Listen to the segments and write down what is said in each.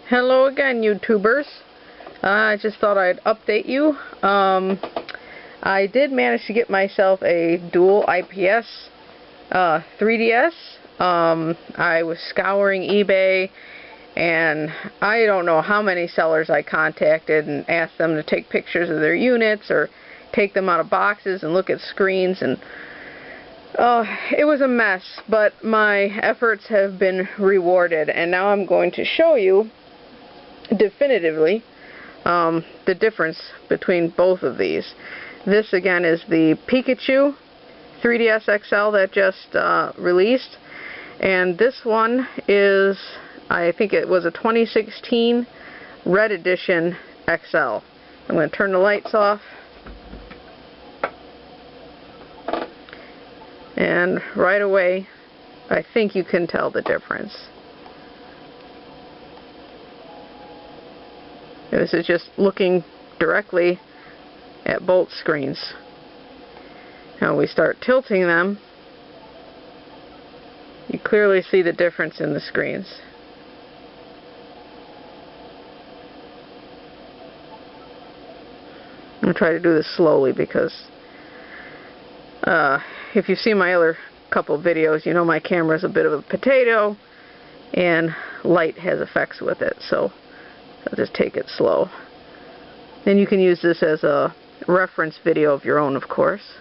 Hello again, YouTubers. I just thought I'd update you. I did manage to get myself a dual IPS 3DS. I was scouring eBay, and I don't know how many sellers I contacted and asked them to take pictures of their units or take them out of boxes and look at screens, and it was a mess, but my efforts have been rewarded, and now I'm going to show you definitively the difference between both of these. This again is the Pikachu 3DS XL that just released, and this one is, I think it was a 2016 Red Edition XL. I'm going to turn the lights off, and right away I think you can tell the difference. This is just looking directly at both screens. Now we start tilting them, you clearly see the difference in the screens. I'm going to try to do this slowly because if you've seen my other couple videos, you know my camera's a bit of a potato and light has effects with it, so I'll just take it slow. And you can use this as a reference video of your own, of course.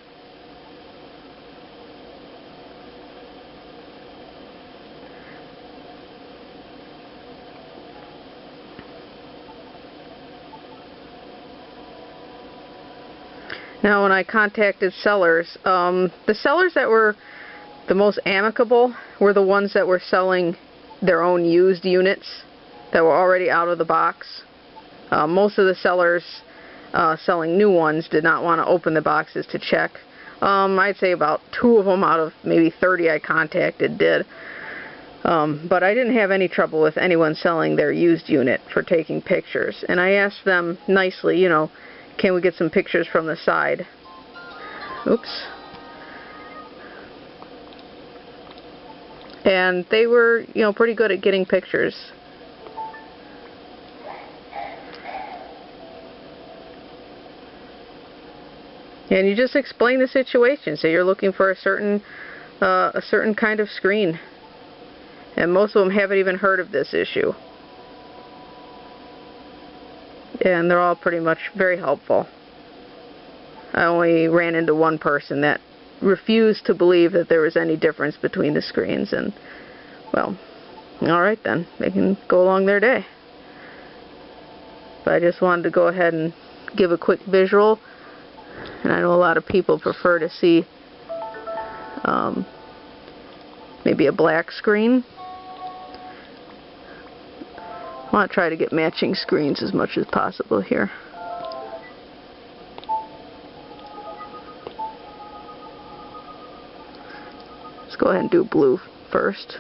Now when I contacted sellers, the sellers that were the most amicable were the ones that were selling their own used units that were already out of the box. Most of the sellers selling new ones did not want to open the boxes to check. I'd say about 2 of them out of maybe 30 I contacted did. But I didn't have any trouble with anyone selling their used unit for taking pictures. And I asked them nicely, you know, can we get some pictures from the side? Oops. And they were, you know, pretty good at getting pictures. And you just explain the situation. So you're looking for a certain kind of screen, and most of them haven't even heard of this issue. And they're all pretty much very helpful. I only ran into one person that refused to believe that there was any difference between the screens, and well, alright then, they can go along their day. But I just wanted to go ahead and give a quick visual. And I know a lot of people prefer to see maybe a black screen. I want to try to get matching screens as much as possible here. Let's go ahead and do blue first.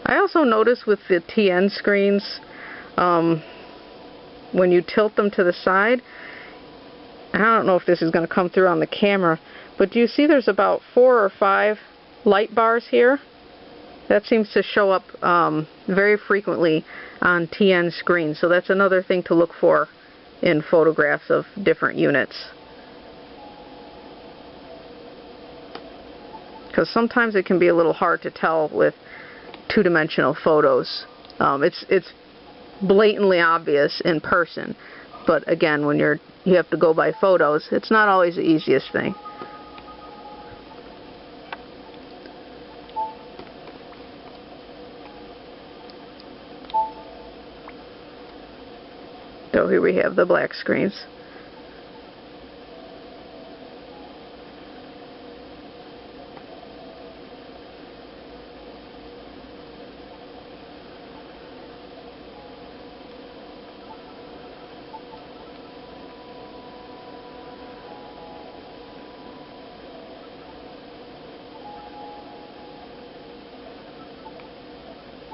I also noticed with the TN screens, when you tilt them to the side, I don't know if this is going to come through on the camera, but do you see there's about 4 or 5 light bars here? That seems to show up very frequently on TN screens, so that's another thing to look for in photographs of different units. Because sometimes it can be a little hard to tell with two-dimensional photos. It's blatantly obvious in person, but again, when you have to go by photos, it's not always the easiest thing. So here we have the black screens.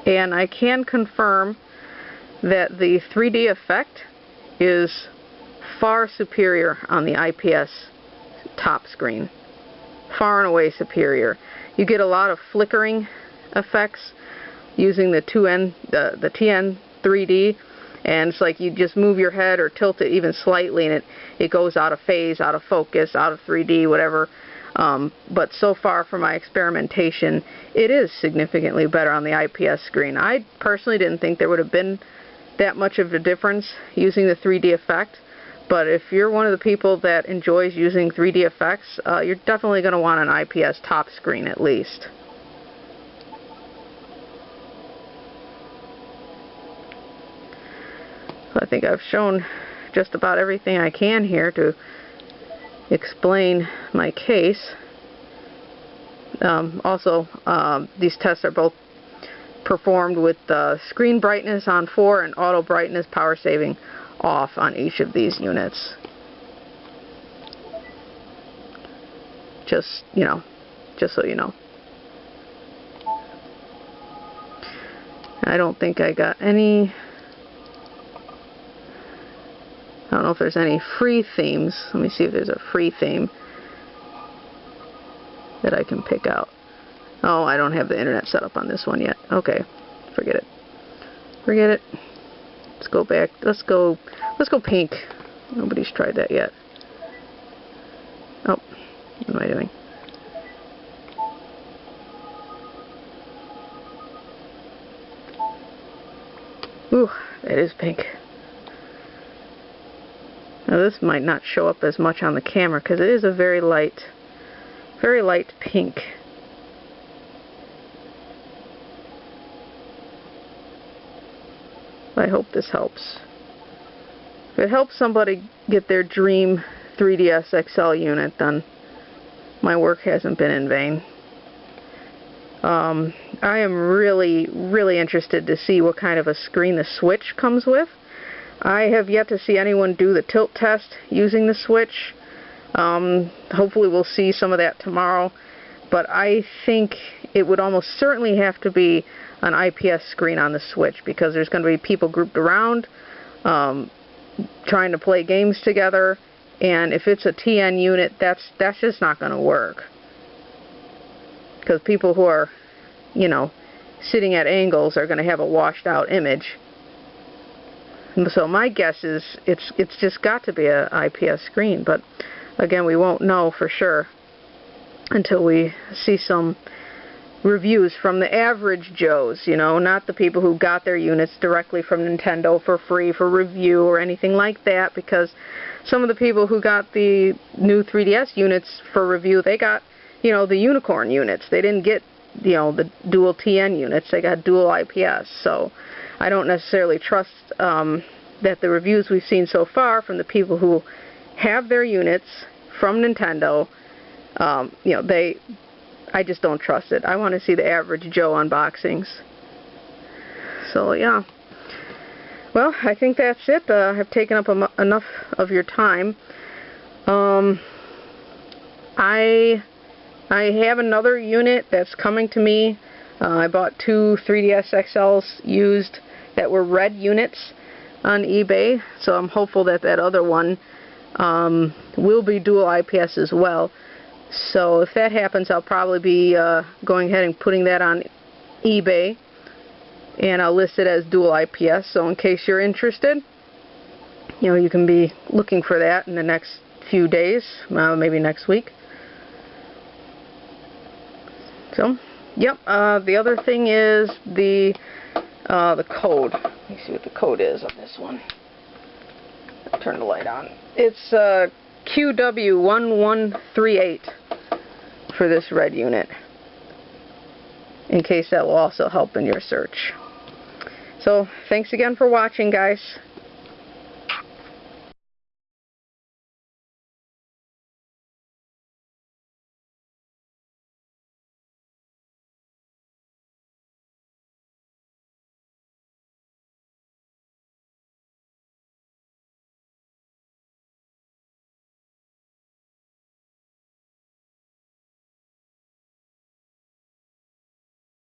And I can confirm that the 3D effect is far superior on the IPS top screen. Far and away superior. You get a lot of flickering effects using the TN 3D, and it's like you just move your head or tilt it even slightly and it goes out of phase, out of focus, out of 3D, whatever. But so far from my experimentation, it is significantly better on the IPS screen. I personally didn't think there would have been that much of a difference using the 3D effect, but if you're one of the people that enjoys using 3D effects, you're definitely going to want an IPS top screen at least. So I think I've shown just about everything I can here to explain my case. These tests are both performed with screen brightness on 4 and auto brightness power saving off on each of these units. Just so you know. I don't think I got any. I don't know if there's any free themes. Let me see if there's a free theme that I can pick out. Oh, I don't have the internet set up on this one yet. Okay, forget it. Forget it. Let's go back. Let's go pink. Nobody's tried that yet. Oh, what am I doing? Ooh, that is pink. Now this might not show up as much on the camera because it is a very light pink. I hope this helps. If it helps somebody get their dream 3DS XL unit, then my work hasn't been in vain. I am really interested to see what kind of a screen the Switch comes with. I have yet to see anyone do the tilt test using the Switch. Hopefully we'll see some of that tomorrow. But I think it would almost certainly have to be an IPS screen on the Switch, because there's going to be people grouped around trying to play games together, and if it's a TN unit, that's just not going to work. Because people who are, sitting at angles are going to have a washed out image. So my guess is it's just got to be an IPS screen, but again, we won't know for sure until we see some reviews from the average Joes, not the people who got their units directly from Nintendo for free for review or anything like that, because some of the people who got the new 3DS units for review, they got, the unicorn units. They didn't get, the dual TN units. They got dual IPS. So I don't necessarily trust that the reviews we've seen so far from the people who have their units from Nintendo, I just don't trust it. I want to see the average Joe unboxings. So yeah. Well, I think that's it. I've taken up enough of your time. I have another unit that's coming to me. I bought 2 3DS XLs used that were red units on eBay, so I'm hopeful that that other one will be dual IPS as well. So if that happens, I'll probably be going ahead and putting that on eBay, and I'll list it as dual IPS, so in case you're interested, you can be looking for that in the next few days, maybe next week. So, yep, the other thing is the code. Let me see what the code is on this one. I'll turn the light on. It's QW1138 for this red unit, in case that will also help in your search. So, thanks again for watching, guys.